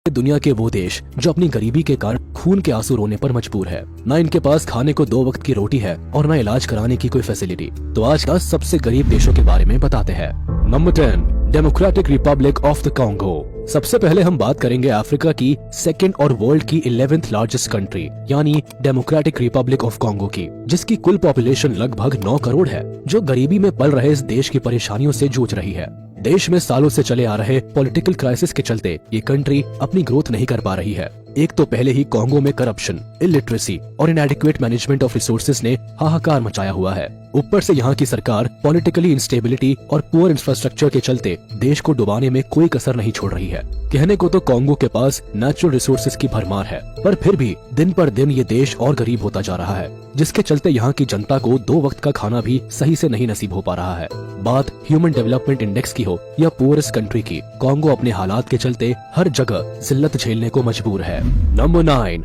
दुनिया के वो देश जो अपनी गरीबी के कारण खून के आंसू रोने पर मजबूर है। ना इनके पास खाने को 2 वक्त की रोटी है और ना इलाज कराने की कोई फैसिलिटी। तो आज 10 सबसे गरीब देशों के बारे में बताते हैं। Number 10, democratic Republic of the Congo. सबसे पहले हम बात करेंगे अफ्रीका की सेकंड और वर्ल्ड की 11th लार्जेस्ट कंट्री यानी डेमोक्रेटिक रिपब्लिक ऑफ कॉन्गो की, जिसकी कुल पॉपुलेशन लगभग 9 करोड़ है, जो गरीबी में पल रहे इस देश की परेशानियों से जूझ रही है। देश में सालों से चले आ रहे पॉलिटिकल क्राइसिस के चलते ये कंट्री अपनी ग्रोथ नहीं कर पा रही है। एक तो पहले ही कॉन्गो में करप्शन, इलिटरेसी और इनएडिक्वेट मैनेजमेंट ऑफ रिसोर्सेज ने हाहाकार मचाया हुआ है। ऊपर से यहाँ की सरकार पॉलिटिकली इंस्टेबिलिटी और पुअर इंफ्रास्ट्रक्चर के चलते देश को डुबाने में कोई कसर नहीं छोड़ रही है। कहने को तो कॉन्गो के पास नेचुरल रिसोर्सेज की भरमार है, पर फिर भी दिन पर दिन ये देश और गरीब होता जा रहा है, जिसके चलते यहाँ की जनता को 2 वक्त का खाना भी सही से नहीं नसीब हो पा रहा है। बात ह्यूमन डेवलपमेंट इंडेक्स की हो या पुअरेस्ट कंट्री की, कॉन्गो अपने हालात के चलते हर जगह जिल्लत झेलने को मजबूर है। नंबर 9,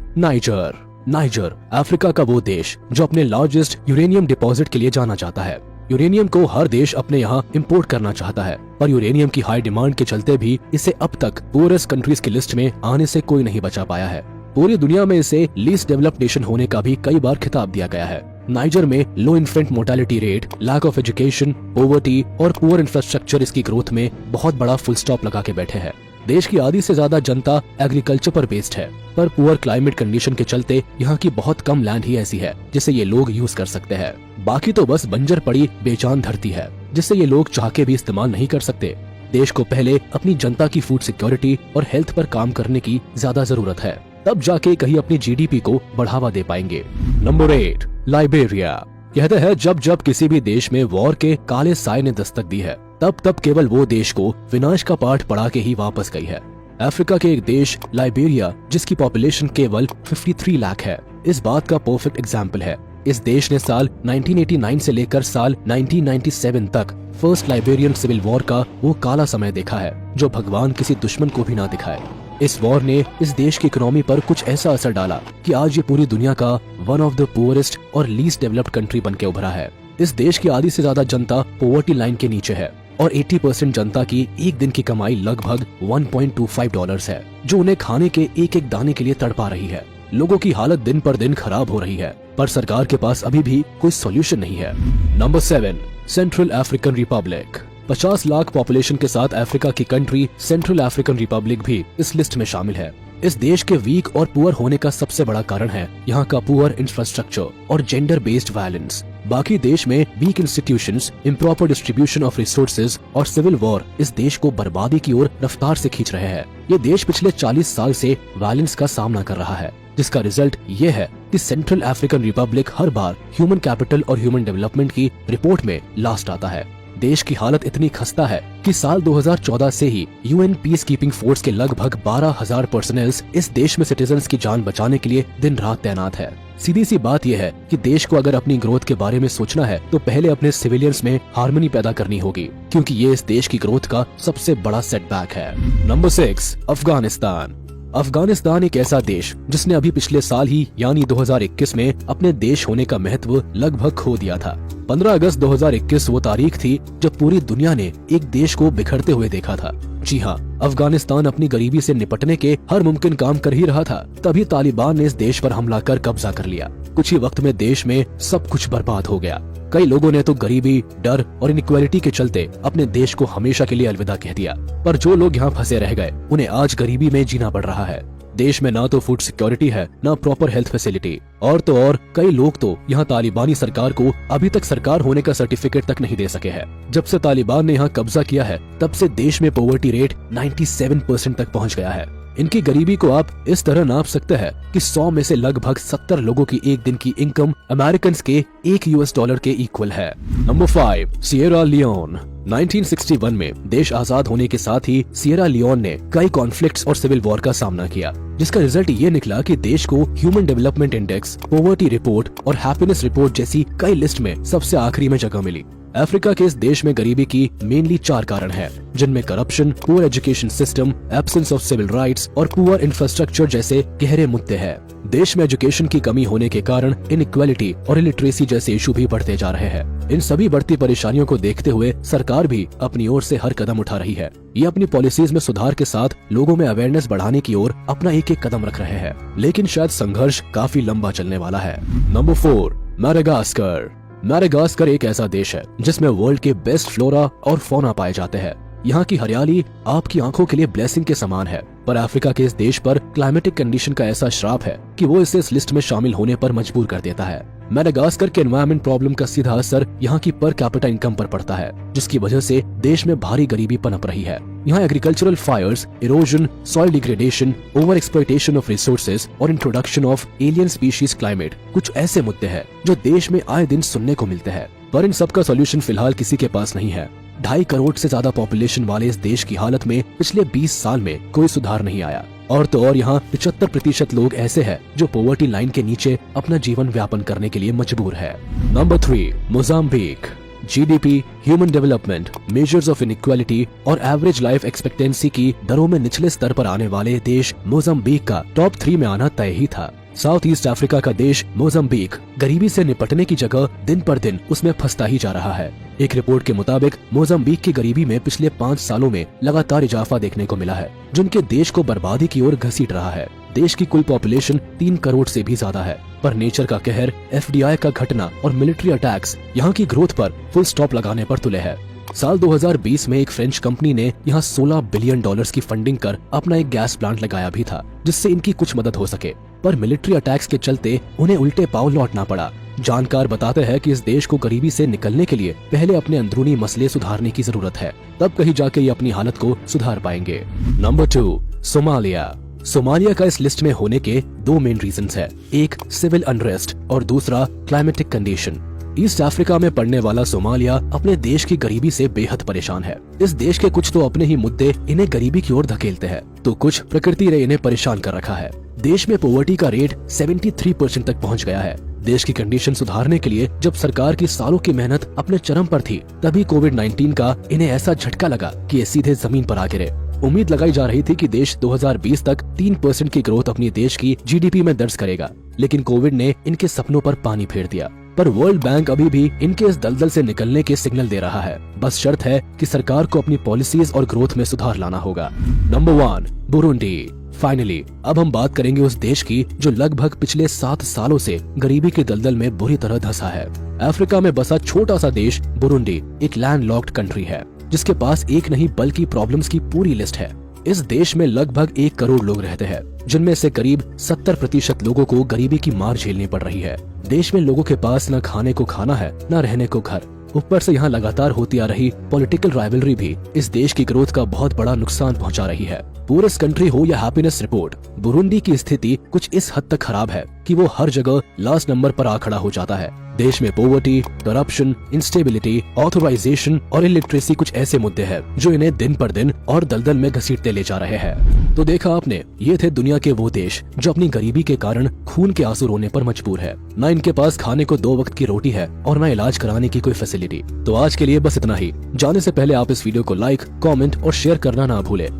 नाइजर अफ्रीका का वो देश जो अपने लार्जेस्ट यूरेनियम डिपॉजिट के लिए जाना जाता है। यूरेनियम को हर देश अपने यहाँ इंपोर्ट करना चाहता है, पर यूरेनियम की हाई डिमांड के चलते भी इसे अब तक पुअरेस्ट कंट्रीज की लिस्ट में आने से कोई नहीं बचा पाया है। पूरी दुनिया में इसे लीस्ट डेवलप्ड नेशन होने का भी कई बार खिताब दिया गया है। नाइजर में low infant mortality rate, lack of education, poverty और पुअर इंफ्रास्ट्रक्चर इसकी ग्रोथ में बहुत बड़ा फुल स्टॉप लगा के बैठे हैं। देश की आधी से ज्यादा जनता एग्रीकल्चर पर बेस्ड है, पर पुअर क्लाइमेट कंडीशन के चलते यहाँ की बहुत कम लैंड ही ऐसी है जिसे ये लोग यूज कर सकते हैं। बाकी तो बस बंजर पड़ी बेजान धरती है जिसे ये लोग चाह के भी इस्तेमाल नहीं कर सकते। देश को पहले अपनी जनता की फूड सिक्योरिटी और हेल्थ पर काम करने की ज्यादा जरूरत है, तब जाके कहीं अपनी जीडीपी को बढ़ावा दे पाएंगे। Number 8, Liberia. कहते हैं जब जब किसी भी देश में वॉर के काले साए ने दस्तक दी है, तब केवल वो देश को विनाश का पाठ पढ़ा के ही वापस गई है। अफ्रीका के एक देश लाइबेरिया, जिसकी पॉपुलेशन केवल 53 लाख है, इस बात का परफेक्ट एग्जाम्पल है। इस देश ने साल 1989 से लेकर साल 1997 तक फर्स्ट लाइबेरियन सिविल वॉर का वो काला समय देखा है जो भगवान किसी दुश्मन को भी ना दिखाए। इस वॉर ने इस देश की इकोनॉमी पर कुछ ऐसा असर डाला कि आज ये पूरी दुनिया का वन ऑफ द पुअरेस्ट और लीस्ट डेवलप्ड कंट्री बन के उभरा है। इस देश की आधी से ज्यादा जनता पॉवर्टी लाइन के नीचे है और 80% जनता की एक दिन की कमाई लगभग $1.25 है, जो उन्हें खाने के एक एक दाने के लिए तड़पा रही है। लोगों की हालत दिन पर दिन खराब हो रही है, पर सरकार के पास अभी भी कोई सॉल्यूशन नहीं है। Number 7, central African Republic. 50 lakh population के साथ अफ्रीका की कंट्री सेंट्रल अफ्रीकन रिपब्लिक भी इस लिस्ट में शामिल है। इस देश के वीक और पुअर होने का सबसे बड़ा कारण है यहाँ का पुअर इंफ्रास्ट्रक्चर और जेंडर बेस्ड वायलेंस। बाकी देश में weak institutions, improper distribution of resources और सिविल वॉर इस देश को बर्बादी की ओर रफ्तार से खींच रहे हैं। ये देश पिछले 40 साल से वायलेंस का सामना कर रहा है, जिसका रिजल्ट ये है कि सेंट्रल अफ्रीकन रिपब्लिक हर बार ह्यूमन कैपिटल और ह्यूमन डेवलपमेंट की रिपोर्ट में लास्ट आता है। देश की हालत इतनी खस्ता है कि साल 2014 से ही यूएन पीस कीपिंग फोर्स के लगभग 12,000 पर्सनल्स इस देश में सिटीजन्स की जान बचाने के लिए दिन रात तैनात है। सीधी सी बात यह है कि देश को अगर अपनी ग्रोथ के बारे में सोचना है तो पहले अपने सिविलियंस में हार्मनी पैदा करनी होगी, क्योंकि ये इस देश की ग्रोथ का सबसे बड़ा सेटबैक है। नंबर 6, अफगानिस्तान। अफगानिस्तान एक ऐसा देश जिसने अभी पिछले साल ही यानी 2021 में अपने देश होने का महत्व लगभग खो दिया था। 15 अगस्त 2021 वो तारीख थी जब पूरी दुनिया ने एक देश को बिखरते हुए देखा था। जी हाँ, अफगानिस्तान अपनी गरीबी से निपटने के हर मुमकिन काम कर ही रहा था, तभी तालिबान ने इस देश पर हमला कर कब्जा कर लिया। कुछ ही वक्त में देश में सब कुछ बर्बाद हो गया। कई लोगों ने तो गरीबी, डर और इनइक्वालिटी के चलते अपने देश को हमेशा के लिए अलविदा कह दिया, पर जो लोग यहाँ फंसे रह गए उन्हें आज गरीबी में जीना पड़ रहा है। देश में ना तो फूड सिक्योरिटी है, ना प्रॉपर हेल्थ फैसिलिटी, और तो और कई लोग तो यहाँ तालिबानी सरकार को अभी तक सरकार होने का सर्टिफिकेट तक नहीं दे सके हैं। जब से तालिबान ने यहाँ कब्जा किया है, तब से देश में पॉवर्टी रेट 97% तक पहुँच गया है। इनकी गरीबी को आप इस तरह नाप सकते हैं कि 100 में से लगभग 70 लोगों की एक दिन की इनकम अमेरिकन के $1 के इक्वल है। Number 5, Sierra Leone. 1961 में देश आजाद होने के साथ ही सिएरा लियोन ने कई कॉन्फ्लिक्ट्स और सिविल वॉर का सामना किया, जिसका रिजल्ट ये निकला कि देश को human development index, poverty report और हैप्पीनेस रिपोर्ट जैसी कई लिस्ट में सबसे आखिरी में जगह मिली। अफ्रीका के इस देश में गरीबी की मेनली 4 कारण हैं, जिनमें corruption, poor education system, absence of civil rights और पुअर इंफ्रास्ट्रक्चर जैसे गहरे मुद्दे हैं। देश में एजुकेशन की कमी होने के कारण इनइक्वालिटी और इलिटरेसी जैसे इशू भी बढ़ते जा रहे हैं। इन सभी बढ़ती परेशानियों को देखते हुए सरकार भी अपनी ओर से हर कदम उठा रही है। ये अपनी पॉलिसीज में सुधार के साथ लोगों में अवेयरनेस बढ़ाने की ओर अपना एक एक कदम रख रहे हैं, लेकिन शायद संघर्ष काफी लंबा चलने वाला है। Number 4, Madagascar. मैडागास्कर एक ऐसा देश है जिसमें वर्ल्ड के बेस्ट फ्लोरा और फौना पाए जाते हैं। यहाँ की हरियाली आपकी आंखों के लिए ब्लेसिंग के समान है, पर अफ्रीका के इस देश पर क्लाइमेटिक कंडीशन का ऐसा श्राप है कि वो इसे इस लिस्ट में शामिल होने पर मजबूर कर देता है। मैडागास्कर के एनवायरमेंट प्रॉब्लम का सीधा असर यहाँ की पर कैपिटा इनकम पर पड़ता है, जिसकी वजह से देश में भारी गरीबी पनप रही है। यहाँ agricultural fires, erosion, soil degradation, over exploitation of resources और introduction of alien species climate कुछ ऐसे मुद्दे हैं जो देश में आए दिन सुनने को मिलते हैं, पर इन सब का सोल्यूशन फिलहाल किसी के पास नहीं है। 2.5 करोड़ से ज्यादा पॉपुलेशन वाले इस देश की हालत में पिछले 20 साल में कोई सुधार नहीं आया, और तो और यहाँ 75% लोग ऐसे हैं जो पॉवर्टी लाइन के नीचे अपना जीवन व्यापन करने के लिए मजबूर है। Number 3, Mozambique. GDP, human development, measures of inequality और एवरेज लाइफ एक्सपेक्टेंसी की दरों में निचले स्तर पर आने वाले देश मोजाम्बिक का टॉप 3 में आना तय ही था। साउथ ईस्ट अफ्रीका का देश मोजाम्बिक गरीबी से निपटने की जगह दिन पर दिन उसमें फंसता ही जा रहा है। एक रिपोर्ट के मुताबिक मोजाम्बिक की गरीबी में पिछले 5 सालों में लगातार इजाफा देखने को मिला है, जो उनके देश को बर्बादी की ओर घसीट रहा है। देश की कुल पॉपुलेशन 3 करोड़ से भी ज्यादा है, पर नेचर का कहर, एफडीआई का घटना और मिलिट्री अटैक्स यहाँ की ग्रोथ पर फुल स्टॉप लगाने पर तुले है। साल 2020 में एक फ्रेंच कंपनी ने यहाँ $16 बिलियन की फंडिंग कर अपना एक गैस प्लांट लगाया भी था, जिससे इनकी कुछ मदद हो सके, पर मिलिट्री अटैक्स के चलते उन्हें उल्टे पांव लौटना पड़ा। जानकार बताते हैं कि इस देश को गरीबी से निकलने के लिए पहले अपने अंदरूनी मसले सुधारने की जरूरत है, तब कहीं जाके ये अपनी हालत को सुधार पाएंगे। Number 2, Somalia. सोमालिया का इस लिस्ट में होने के 2 मेन रीजंस है, एक सिविल अनरेस्ट और दूसरा क्लाइमेटिक कंडीशन। ईस्ट अफ्रीका में पड़ने वाला सोमालिया अपने देश की गरीबी से बेहद परेशान है। इस देश के कुछ तो अपने ही मुद्दे इन्हें गरीबी की ओर धकेलते हैं, तो कुछ प्रकृति ने इन्हें परेशान कर रखा है। देश में पॉवर्टी का रेट 73% तक पहुंच गया है। देश की कंडीशन सुधारने के लिए जब सरकार की सालों की मेहनत अपने चरम पर थी, तभी कोविड-19 का इन्हें ऐसा झटका लगा कि ये सीधे जमीन पर आ गिरे। उम्मीद लगाई जा रही थी कि देश 2020 तक 3% की ग्रोथ अपनी देश की जीडीपी में दर्ज करेगा, लेकिन कोविड ने इनके सपनों पर पानी फेर दिया। पर वर्ल्ड बैंक अभी भी इनके इस दलदल से निकलने के सिग्नल दे रहा है। बस शर्त है कि सरकार को अपनी पॉलिसीज और ग्रोथ में सुधार लाना होगा। Number 1, Burundi. फाइनली अब हम बात करेंगे उस देश की जो लगभग पिछले 7 सालों से गरीबी के दलदल में बुरी तरह धंसा है। अफ्रीका में बसा छोटा सा देश बुरुंडी एक लैंडलॉक्ड कंट्री है, जिसके पास एक नहीं बल्कि प्रॉब्लम्स की पूरी लिस्ट है। इस देश में लगभग 1 करोड़ लोग रहते हैं, जिनमें से करीब 70% लोगों को गरीबी की मार झेलनी पड़ रही है। देश में लोगों के पास न खाने को खाना है, न रहने को घर। ऊपर से यहाँ लगातार होती आ रही पॉलिटिकल राइवलरी भी इस देश की ग्रोथ का बहुत बड़ा नुकसान पहुंचा रही है। पूरस कंट्री हो या हैप्पीनेस रिपोर्ट, बुरुंडी की स्थिति कुछ इस हद तक खराब है कि वो हर जगह लास्ट नंबर पर आ खड़ा हो जाता है। देश में पॉवर्टी, करप्शन, इंस्टेबिलिटी, ऑथराइजेशन और इलिटरेसी कुछ ऐसे मुद्दे हैं जो इन्हें दिन पर दिन और दलदल में घसीटते ले जा रहे हैं। तो देखा आपने, ये थे दुनिया के वो देश जो अपनी गरीबी के कारण खून के आंसू रोने पर मजबूर है। न इनके पास खाने को 2 वक्त की रोटी है और न इलाज कराने की कोई फैसिलिटी। तो आज के लिए बस इतना ही। जाने से पहले आप इस वीडियो को लाइक, कमेंट और शेयर करना ना भूले।